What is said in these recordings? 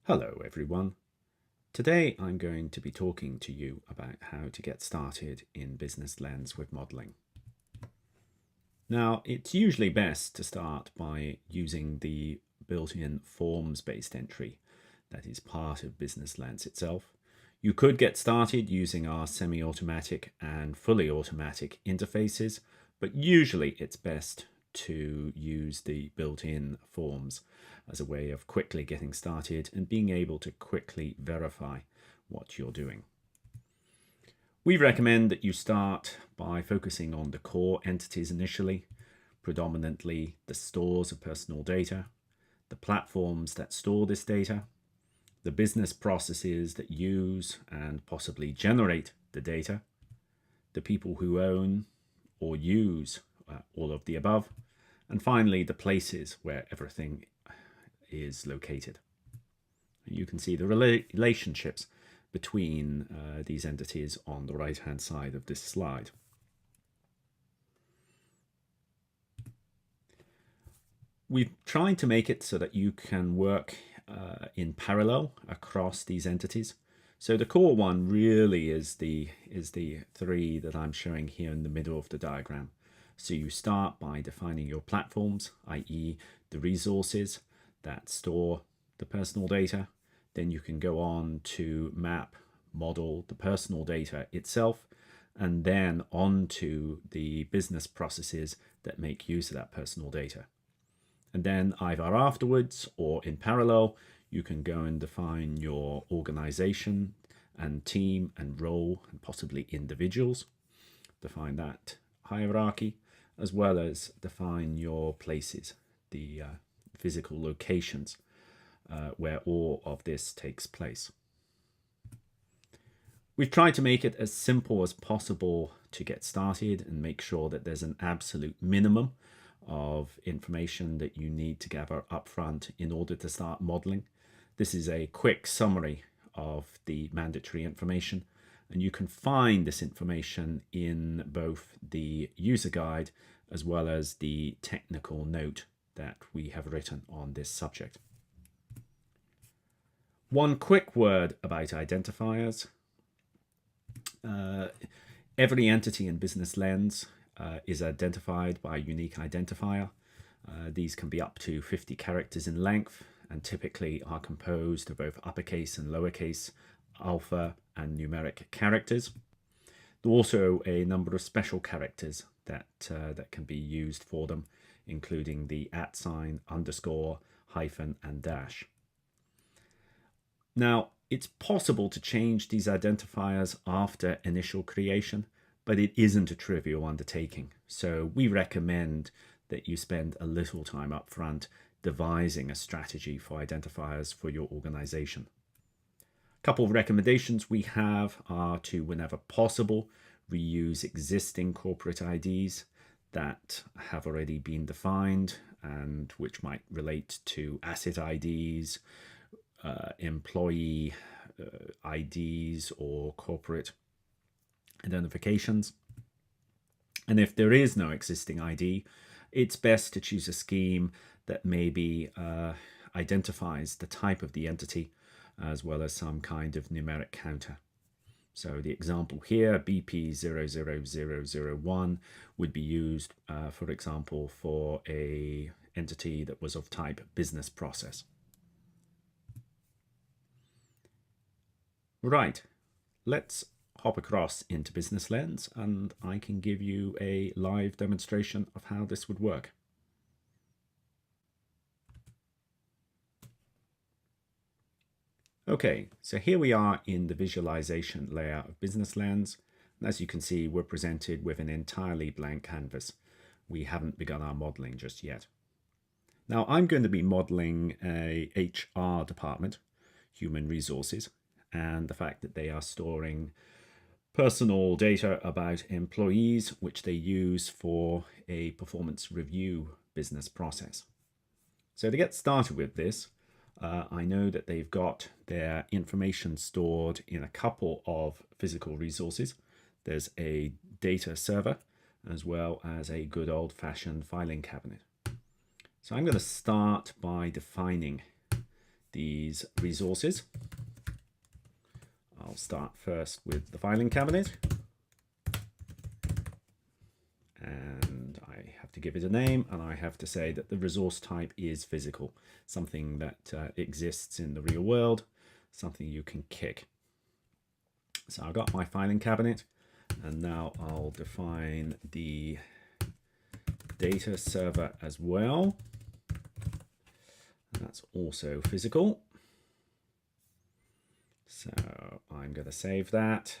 Hello everyone. Today I'm going to be talking to you about how to get started in Business Lens with modeling. Now, it's usually best to start by using the built-in forms-based entry that is part of Business Lens itself. You could get started using our semi-automatic and fully automatic interfaces, but usually it's best to use the built-in forms as a way of quickly getting started and being able to quickly verify what you're doing. We recommend that you start by focusing on the core entities initially, predominantly the stores of personal data, the platforms that store this data, the business processes that use and possibly generate the data, the people who own or use all of the above, and finally the places where everything is located. You can see the relationships between these entities on the right hand side of this slide. We've tried to make it so that you can work in parallel across these entities. So the core one really is the three that I'm showing here in the middle of the diagram. So you start by defining your platforms, i.e. the resources that store the personal data. Then you can go on to map, model the personal data itself, and then on to the business processes that make use of that personal data. And then either afterwards or in parallel, you can go and define your organization and team and role and possibly individuals. Define that hierarchy, as well as define your places, the physical locations where all of this takes place. We've tried to make it as simple as possible to get started and make sure that there's an absolute minimum of information that you need to gather upfront in order to start modeling. This is a quick summary of the mandatory information, and you can find this information in both the user guide as well as the technical note that we have written on this subject. One quick word about identifiers. Every entity in Business Lens is identified by a unique identifier. These can be up to 50 characters in length and typically are composed of both uppercase and lowercase, alpha and numeric characters. There are also a number of special characters that can be used for them, including the @, underscore, hyphen and dash. Now, it's possible to change these identifiers after initial creation, but it isn't a trivial undertaking. So we recommend that you spend a little time up front devising a strategy for identifiers for your organization. A couple of recommendations we have are to, whenever possible, reuse existing corporate IDs that have already been defined and which might relate to asset IDs, employee IDs or corporate identifications. And if there is no existing ID, it's best to choose a scheme that maybe identifies the type of the entity as well as some kind of numeric counter. So the example here, BP00001, would be used, for example, for a entity that was of type business process. Right, let's hop across into Business Lens and I can give you a live demonstration of how this would work. Okay, so here we are in the visualization layout of Business Lens. And as you can see, we're presented with an entirely blank canvas. We haven't begun our modeling just yet. Now I'm going to be modeling a HR department, human resources, and the fact that they are storing personal data about employees, which they use for a performance review business process. So to get started with this, I know that they've got their information stored in a couple of physical resources. There's a data server as well as a good old-fashioned filing cabinet. So I'm going to start by defining these resources. I'll start first with the filing cabinet. And I have to give it a name, and I have to say that the resource type is physical, something that exists in the real world, something you can kick. So I've got my filing cabinet, and now I'll define the data server as well. And that's also physical. So I'm going to save that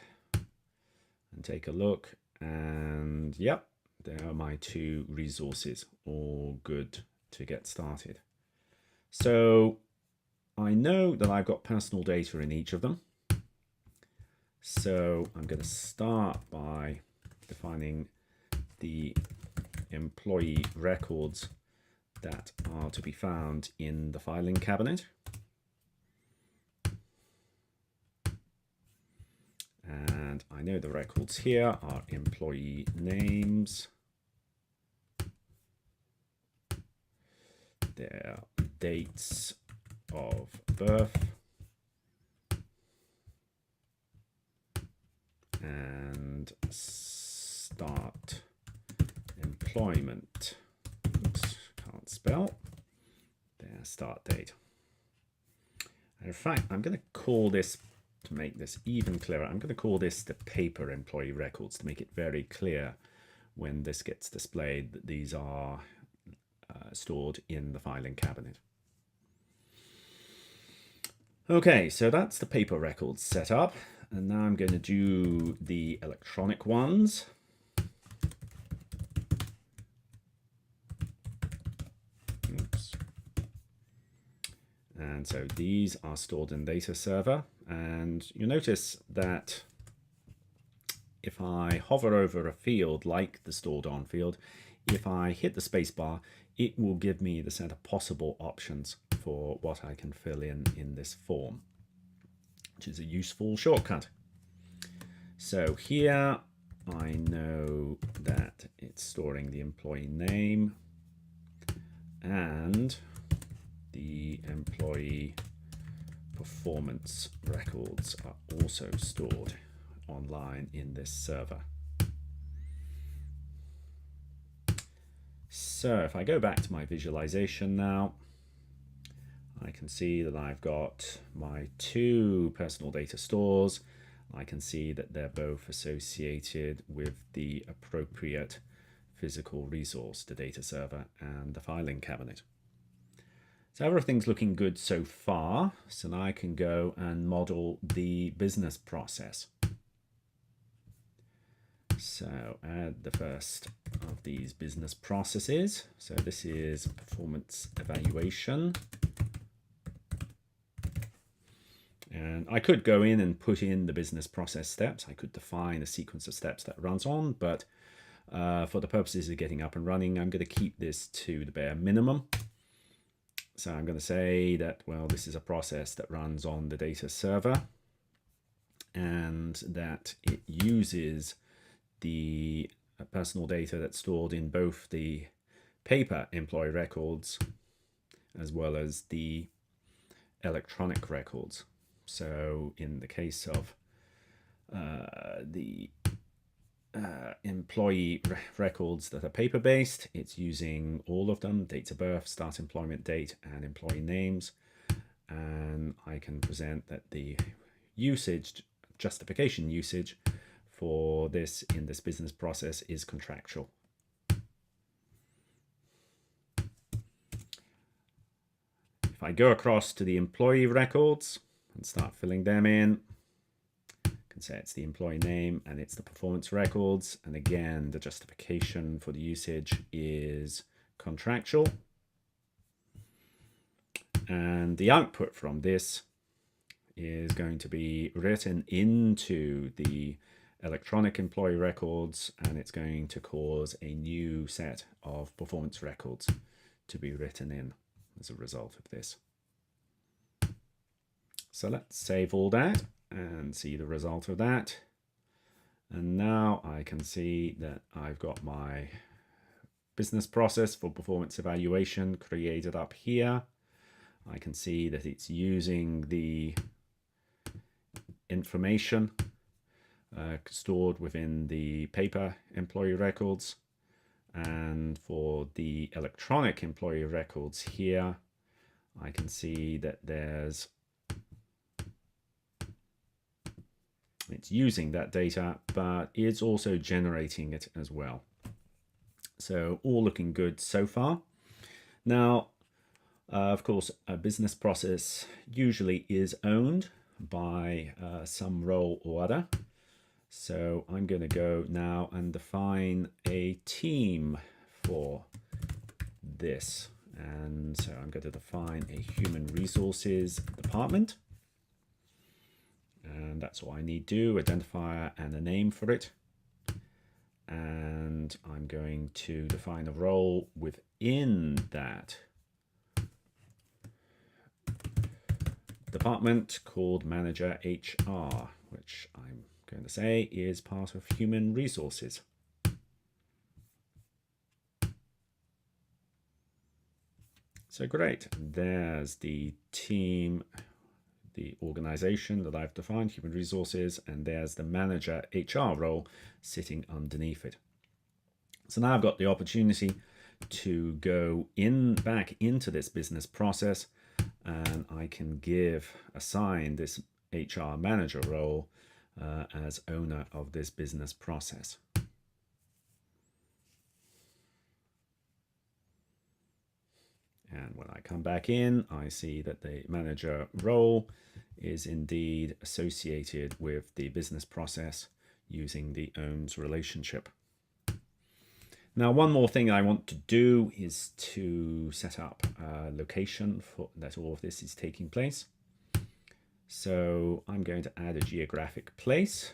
and take a look, and yep, there are my two resources, all good to get started. So I know that I've got personal data in each of them. So I'm going to start by defining the employee records that are to be found in the filing cabinet. And I know the records here are employee names, their dates of birth, and start employment. Oops, can't spell. Their start date. And in fact, I'm going to call this, to make this even clearer, I'm going to call this the paper employee records to make it very clear when this gets displayed that these are stored in the filing cabinet. Okay, so that's the paper records set up, and now I'm going to do the electronic ones. Oops. And so these are stored in data server, and you'll notice that if I hover over a field like the stored on field, if I hit the spacebar, it will give me the set of possible options for what I can fill in this form, which is a useful shortcut. So here I know that it's storing the employee name, and the employee performance records are also stored online in this server. So if I go back to my visualization now, I can see that I've got my two personal data stores. I can see that they're both associated with the appropriate physical resource, the data server and the filing cabinet. So everything's looking good so far. So now I can go and model the business process. So add the first of these business processes. So this is performance evaluation. And I could go in and put in the business process steps. I could define a sequence of steps that runs on, but for the purposes of getting up and running, I'm going to keep this to the bare minimum. So I'm going to say that, well, this is a process that runs on the data server and that it uses the personal data that's stored in both the paper employee records as well as the electronic records. So in the case of the employee records that are paper-based, it's using all of them: dates of birth, start employment date, and employee names. And I can present that the usage, justification usage for this in this business process is contractual. If I go across to the employee records and start filling them in, I can say it's the employee name and it's the performance records. And again, the justification for the usage is contractual. And the output from this is going to be written into the electronic employee records, and it's going to cause a new set of performance records to be written in as a result of this. So let's save all that and see the result of that. And now I can see that I've got my business process for performance evaluation created up here. I can see that it's using the information stored within the paper employee records. And for the electronic employee records here, I can see that it's using that data, but it's also generating it as well. So all looking good so far. Now, of course, a business process usually is owned by some role or other. So I'm going to go now and define a team for this. And so I'm going to define a human resources department. And that's all I need to do, identifier and a name for it. And I'm going to define a role within that department called Manager HR, which I'm going to say is part of human resources. So great, there's the team, the organization that I've defined, human resources, and there's the Manager HR role sitting underneath it. So now I've got the opportunity to go back into this business process, and I can assign this HR manager role as owner of this business process. And when I come back in, I see that the manager role is indeed associated with the business process using the owns relationship. Now, one more thing I want to do is to set up a location for that all of this is taking place. So I'm going to add a geographic place,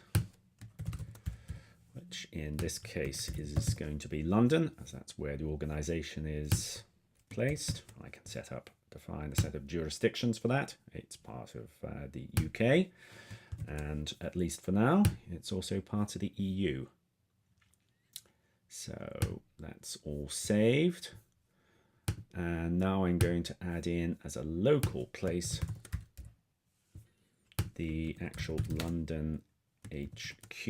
which in this case is going to be London, as that's where the organization is placed. I can define a set of jurisdictions for that. It's part of the UK, and at least for now, it's also part of the EU. So that's all saved. And now I'm going to add in as a local place the actual London HQ,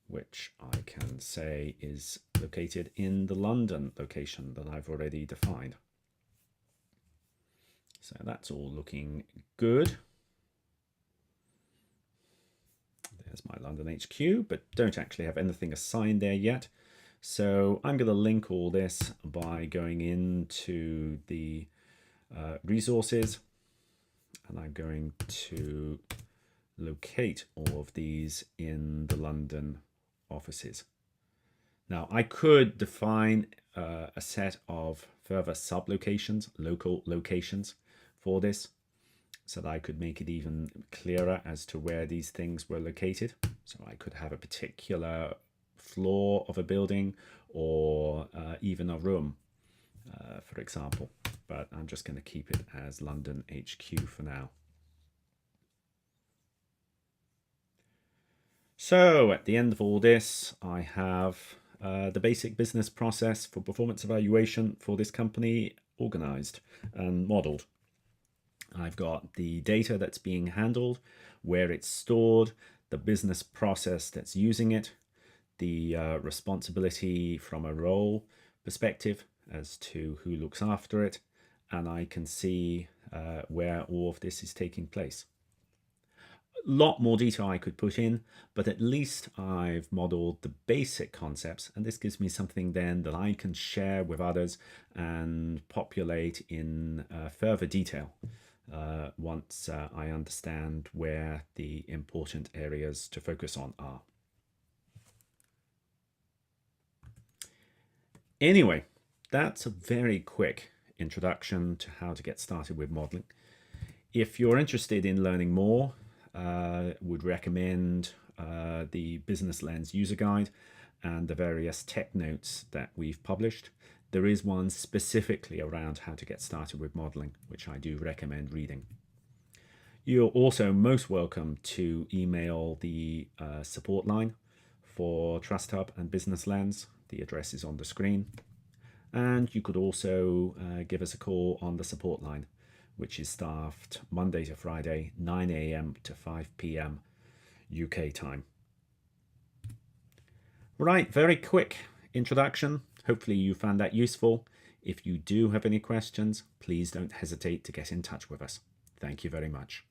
which I can say is located in the London location that I've already defined. So that's all looking good. There's my London HQ, but don't actually have anything assigned there yet. So I'm going to link all this by going into the resources, and I'm going to locate all of these in the London offices. Now I could define a set of further sub-locations, local locations for this, so that I could make it even clearer as to where these things were located. So I could have a particular floor of a building or even a room, for example. But I'm just going to keep it as London HQ for now. So at the end of all this, I have the basic business process for performance evaluation for this company organized and modeled. I've got the data that's being handled, where it's stored, the business process that's using it, the responsibility from a role perspective as to who looks after it, and I can see where all of this is taking place. A lot more detail I could put in, but at least I've modeled the basic concepts, and this gives me something then that I can share with others and populate in further detail once I understand where the important areas to focus on are. Anyway, that's a very quick introduction to how to get started with modeling. If you're interested in learning more, would recommend the Business Lens user guide and the various tech notes that we've published. There is one specifically around how to get started with modeling, which I do recommend reading. You're also most welcome to email the support line for TrustHub and Business Lens. The address is on the screen. And you could also give us a call on the support line. which is staffed Monday to Friday, 9 a.m. to 5 p.m. UK time. Right, very quick introduction. Hopefully you found that useful. If you do have any questions, please don't hesitate to get in touch with us. Thank you very much.